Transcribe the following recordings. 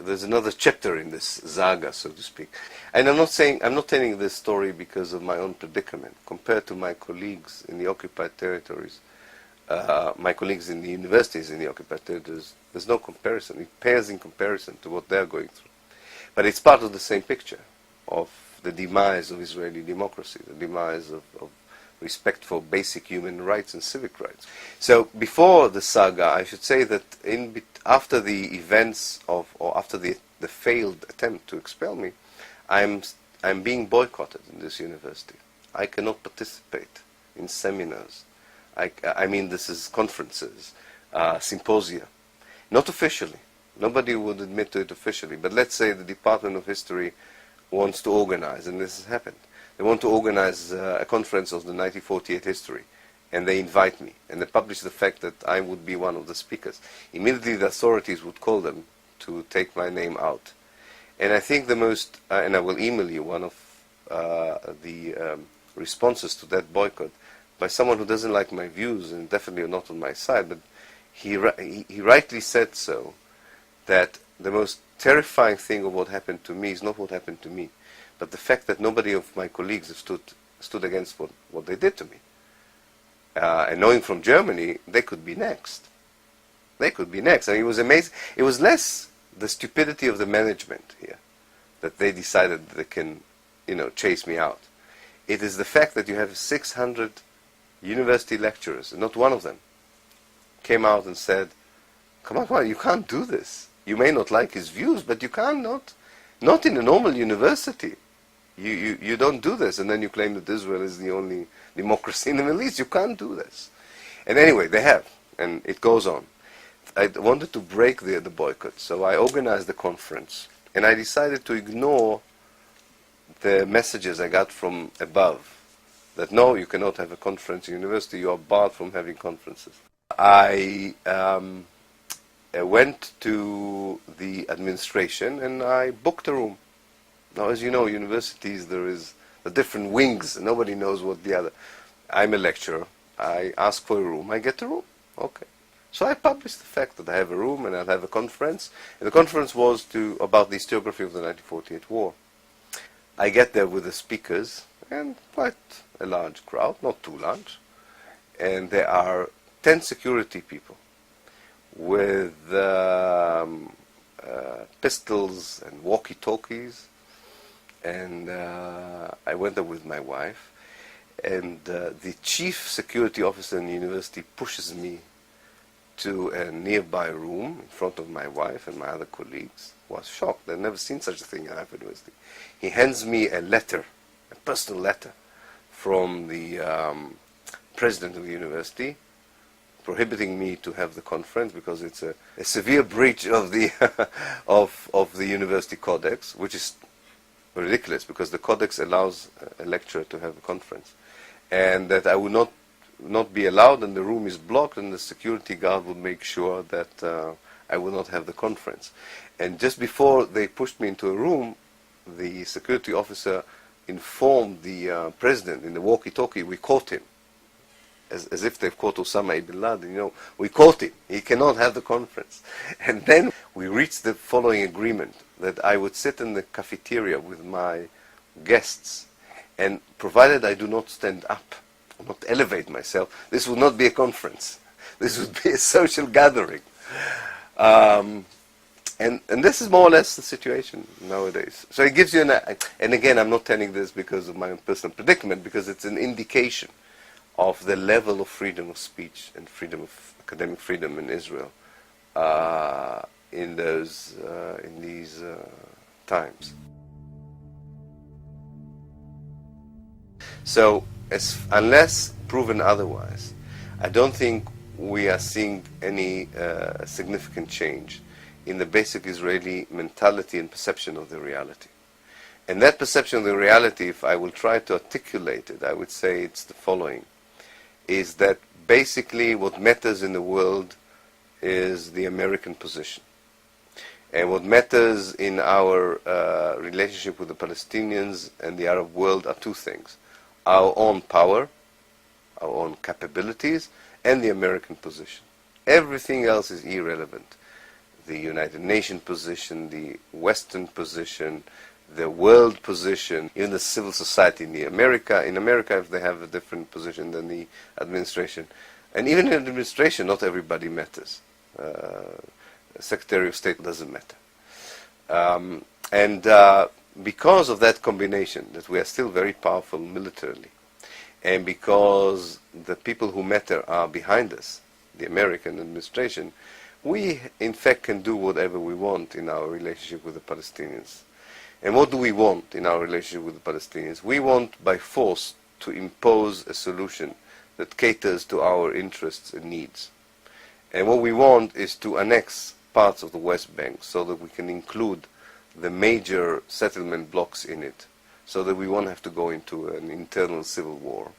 there's another chapter in this saga, so to speak. And I'm not telling this story because of my own predicament. Compared to my colleagues in the occupied territories, my colleagues in the universities in the occupied territories, there's no comparison. It pales in comparison to what they're going through. But it's part of the same picture of the demise of Israeli democracy, the demise of respect for basic human rights and civic rights. So before the saga, I should say that after the events or after the failed attempt to expel me, I'm being boycotted in this university. I cannot participate in seminars. I mean, this is conferences, symposia. Not officially. Nobody would admit to it officially. But let's say the Department of History wants to organize, and this has happened. They want to organize a conference of the 1948 history, and they invite me, and they publish the fact that I would be one of the speakers. Immediately the authorities would call them to take my name out. And I think the most, and I will email you one of the responses to that boycott by someone who doesn't like my views, and definitely not on my side, but he rightly said so, that the most terrifying thing of what happened to me is not what happened to me, but the fact that nobody of my colleagues have stood against what they did to me. And knowing from Germany, they could be next. They could be next. I mean, it was amazing. It was less the stupidity of the management here, that they decided they can, chase me out. It is the fact that you have 600 university lecturers, and not one of them came out and said, come on, you can't do this. You may not like his views, but you cannot. Not in a normal university. You don't do this, and then you claim that Israel is the only democracy in the Middle East. You can't do this. And anyway, they have, and it goes on. I wanted to break the boycott, so I organized the conference, and I decided to ignore the messages I got from above, that no, you cannot have a conference in university, you are barred from having conferences. I went to the administration and I booked a room. Now, as you know, universities, there is the different wings, and nobody knows what the other. I'm a lecturer. I ask for a room. I get a room. Okay. So I published the fact that I have a room and I'll have a conference. And the conference was about the historiography of the 1948 war. I get there with the speakers, and quite a large crowd, not too large. And there are 10 security people with pistols and walkie-talkies, and I went there with my wife, and the chief security officer in the university pushes me to a nearby room in front of my wife and my other colleagues. Was shocked. They'd never seen such a thing at Haifa University. He hands me a letter, a personal letter, from the president of the university, prohibiting me to have the conference because it's a severe breach of the of the university codex, which is ridiculous because the codex allows a lecturer to have a conference, and that I would not be allowed, and the room is blocked, and the security guard would make sure that I will not have the conference. And just before they pushed me into a room, the security officer informed the president in the walkie-talkie, we caught him. As if they've caught Osama bin Laden, we caught him. He cannot have the conference. And then we reached the following agreement, that I would sit in the cafeteria with my guests, and provided I do not stand up, not elevate myself, this would not be a conference. This would be a social gathering. And this is more or less the situation nowadays. So it gives you and again, I'm not telling this because of my own personal predicament, because it's an indication of the level of freedom of speech and freedom of academic freedom in Israel in these times. So, unless proven otherwise, I don't think we are seeing any significant change in the basic Israeli mentality and perception of the reality. And that perception of the reality, if I will try to articulate it, I would say it's the following, is that basically what matters in the world is the American position. And what matters in our relationship with the Palestinians and the Arab world are two things: our own power, our own capabilities, and the American position. Everything else is irrelevant. the United Nations position, the Western position, the world position, even the civil society in America, if they have a different position than the administration. And even in administration, not everybody matters. Secretary of State doesn't matter. Because of that combination, that we are still very powerful militarily, and because the people who matter are behind us, the American administration, we in fact can do whatever we want in our relationship with the Palestinians. And what do we want in our relationship with the Palestinians? We want by force to impose a solution that caters to our interests and needs. And what we want is to annex parts of the West Bank so that we can include the major settlement blocks in it, so that we won't have to go into an internal civil war.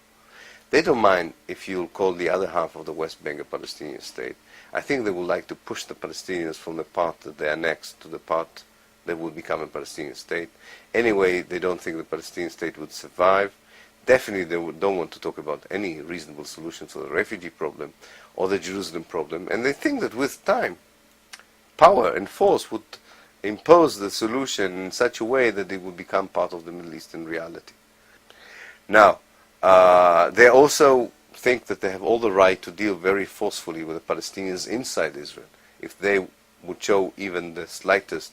They don't mind if you'll call the other half of the West Bank a Palestinian state. I think they would like to push the Palestinians from the part that they annexed to the part that would become a Palestinian state. Anyway, they don't think the Palestinian state would survive. Definitely they don't want to talk about any reasonable solution to the refugee problem or the Jerusalem problem. And they think that with time, power and force would impose the solution in such a way that it would become part of the Middle Eastern reality. Now, they also think that they have all the right to deal very forcefully with the Palestinians inside Israel. If they would show even the slightest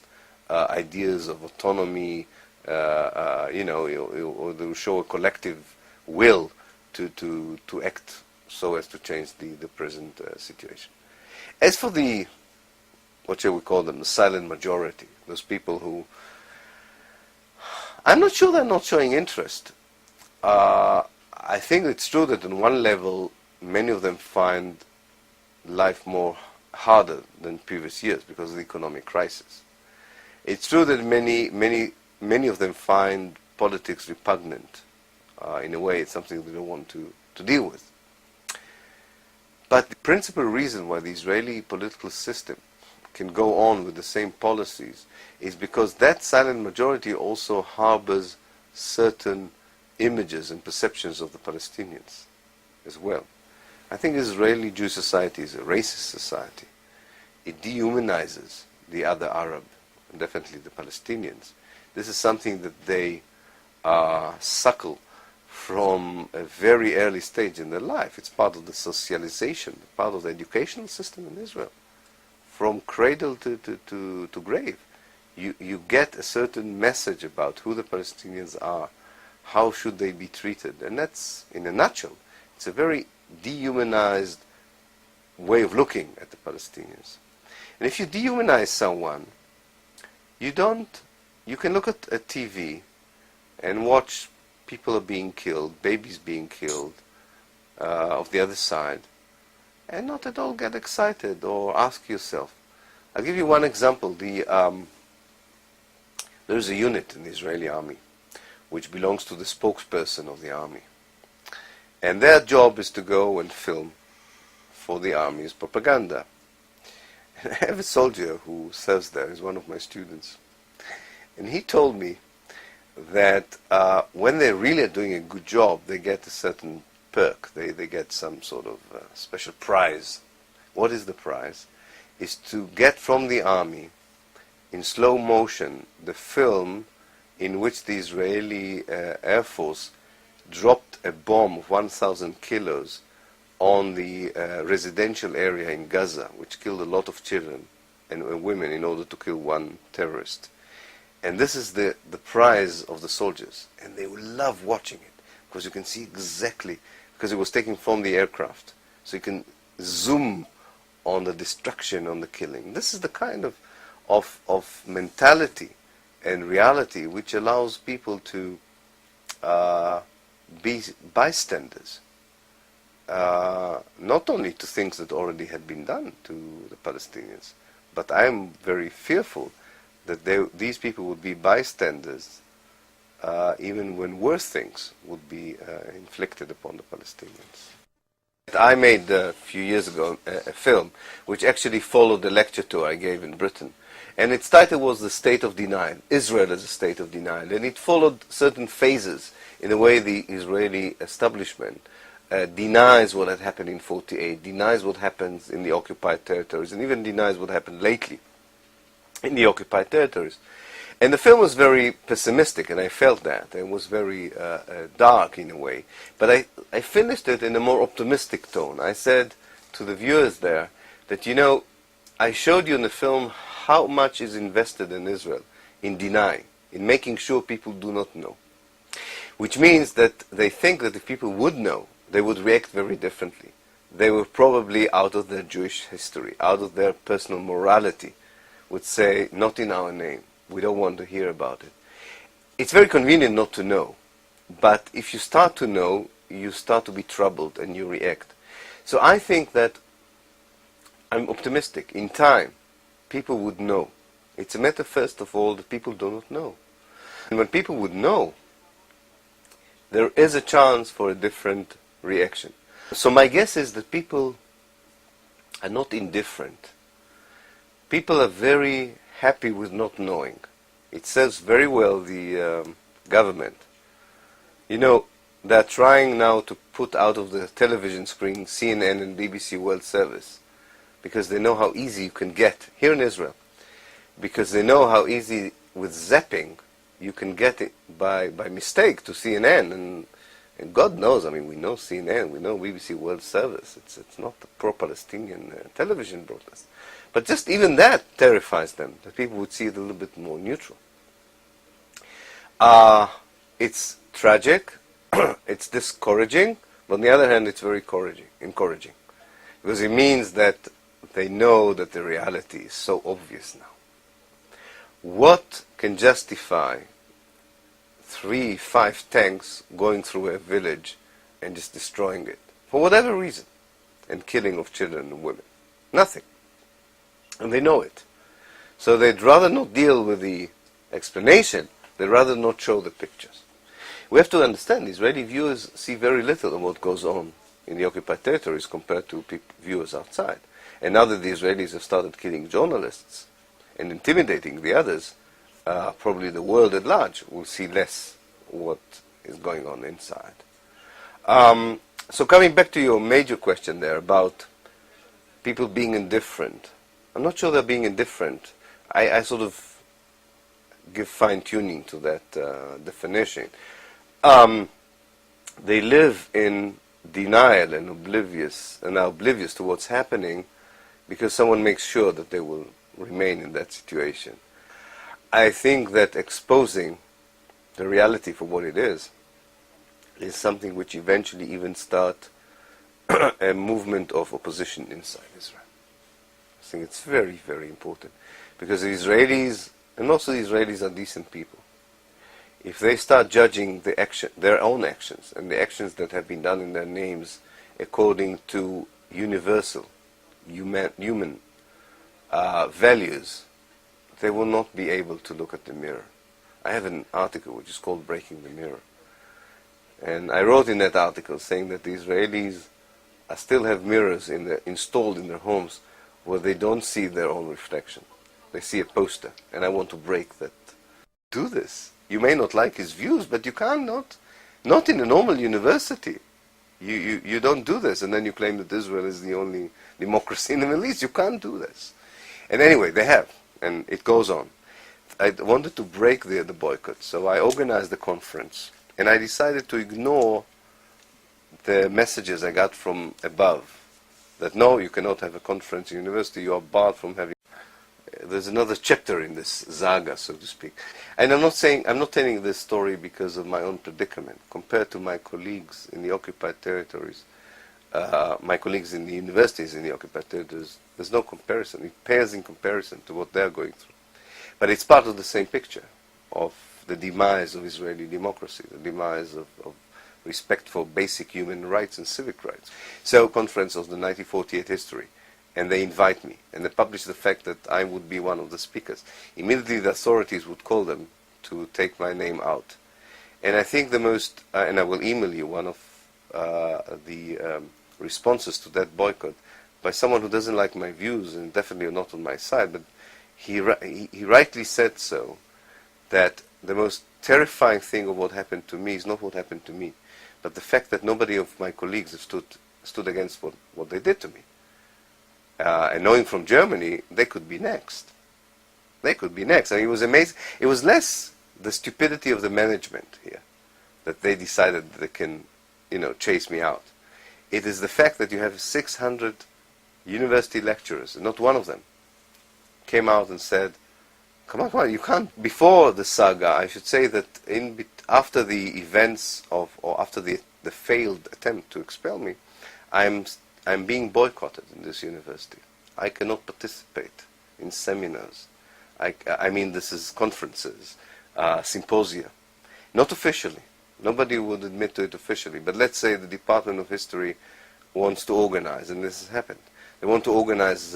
ideas of autonomy, or they will show a collective will to act so as to change the present situation. As for the, what shall we call them, the silent majority, those people who, I'm not sure they're not showing interest. I think it's true that on one level, many of them find life more harder than previous years because of the economic crisis. It's true that many of them find politics repugnant. In a way, it's something they don't want to deal with. But the principal reason why the Israeli political system can go on with the same policies is because that silent majority also harbors certain images and perceptions of the Palestinians as well. I think Israeli Jewish society is a racist society. It dehumanizes the other Arab, and definitely the Palestinians. This is something that they suckle from a very early stage in their life. It's part of the socialization, part of the educational system in Israel. From cradle to grave, you get a certain message about who the Palestinians are, how should they be treated, and that's, in a nutshell, it's a very dehumanized way of looking at the Palestinians. And if you dehumanize someone, you can look at a TV and watch people are being killed, babies being killed of the other side, and not at all get excited or ask yourself. I'll give you one example. There's a unit in the Israeli army which belongs to the spokesperson of the army. And their job is to go and film for the army's propaganda. And I have a soldier who serves there, he's one of my students. And he told me that when they really are doing a good job, they get a certain perk. They get some sort of special prize. What is the prize? Is to get from the army, in slow motion, the film in which the Israeli Air Force dropped a bomb of 1,000 kilos on the residential area in Gaza, which killed a lot of children and women in order to kill one terrorist. And this is the prize of the soldiers. And they will love watching it, because you can see exactly, because it was taken from the aircraft. So you can zoom on the destruction, on the killing. This is the kind of mentality and reality which allows people to be bystanders, not only to things that already had been done to the Palestinians, but I am very fearful that these people would be bystanders even when worse things would be inflicted upon the Palestinians. I made a few years ago a film which actually followed the lecture tour I gave in Britain. And its title was The State of Denial, Israel as a State of Denial. And it followed certain phases in the way the Israeli establishment denies what had happened in 48, denies what happens in the occupied territories, and even denies what happened lately in the occupied territories. And the film was very pessimistic, and I felt that. It was very dark in a way. But I finished it in a more optimistic tone. I said to the viewers there that, you know, I showed you in the film how much is invested in Israel in denying, in making sure people do not know. Which means that they think that if people would know, they would react very differently. They were probably, out of their Jewish history, out of their personal morality, would say, not in our name. We don't want to hear about it. It's very convenient not to know. But if you start to know, you start to be troubled and you react. So I think that I'm optimistic. In time, people would know. It's a matter, first of all, that people do not know. And when people would know, there is a chance for a different reaction. So my guess is that people are not indifferent. People are very happy with not knowing. It says very well the government. You know, they're trying now to put out of the television screen CNN and BBC World Service because they know how easy you can get here in Israel. Because they know how easy with zapping you can get it by mistake to CNN, and God knows, I mean, we know CNN, we know BBC World Service. It's not the pro-Palestinian television broadcast. But just even that terrifies them, that people would see it a little bit more neutral. It's tragic, it's discouraging, but on the other hand, it's very encouraging. Because it means that they know that the reality is so obvious now. What can justify 3-5 tanks going through a village and just destroying it? For whatever reason. And killing of children and women. Nothing. And they know it. So they'd rather not deal with the explanation, they'd rather not show the pictures. We have to understand, Israeli viewers see very little of what goes on in the occupied territories compared to viewers outside. And now that the Israelis have started killing journalists and intimidating the others, probably the world at large will see less what is going on inside. So coming back to your major question there about people being indifferent, I'm not sure they're being indifferent. I sort of give fine-tuning to that definition. They live in denial and are oblivious to what's happening because someone makes sure that they will remain in that situation. I think that exposing the reality for what it is something which eventually even start a movement of opposition inside Israel. I think it's very, very important. Because the Israelis, and also the Israelis are decent people. If they start judging their own actions, and the actions that have been done in their names according to universal human values, they will not be able to look at the mirror. I have an article which is called Breaking the Mirror. And I wrote in that article saying that the Israelis still have mirrors installed in their homes where they don't see their own reflection. They see a poster, and I want to break that. Do this. You may not like his views, but you can't not in a normal university. You don't do this, and then you claim that Israel is the only democracy in the Middle East. You can't do this. And anyway, they have, and it goes on. I wanted to break the boycott, so I organized a conference, and I decided to ignore the messages I got from above, that no, you cannot have a conference in university, you are barred from having. There's another chapter in this saga, so to speak. And I'm not telling this story because of my own predicament. Compared to my colleagues in the occupied territories, my colleagues in the universities in the occupied territories, there's no comparison. It pales in comparison to what they're going through. But it's part of the same picture of the demise of Israeli democracy, the demise of respect for basic human rights and civic rights. So, conference of the 1948 history. And they invite me, and they publish the fact that I would be one of the speakers. Immediately the authorities would call them to take my name out. And I think the most, and I will email you one of the responses to that boycott by someone who doesn't like my views and definitely not on my side, but he rightly said so, that the most terrifying thing of what happened to me is not what happened to me, but the fact that nobody of my colleagues have stood against what they did to me. And knowing from Germany, they could be next. They could be next. I mean, it was amazing. It was less the stupidity of the management here, that they decided that they can, chase me out. It is the fact that you have 600 university lecturers, and not one of them came out and said, come on, you can't. Before the saga, I should say that after the events or after the failed attempt to expel me, I'm being boycotted in this university. I cannot participate in seminars. I mean, this is conferences, symposia. Not officially. Nobody would admit to it officially. But let's say the Department of History wants to organize, and this has happened. They want to organize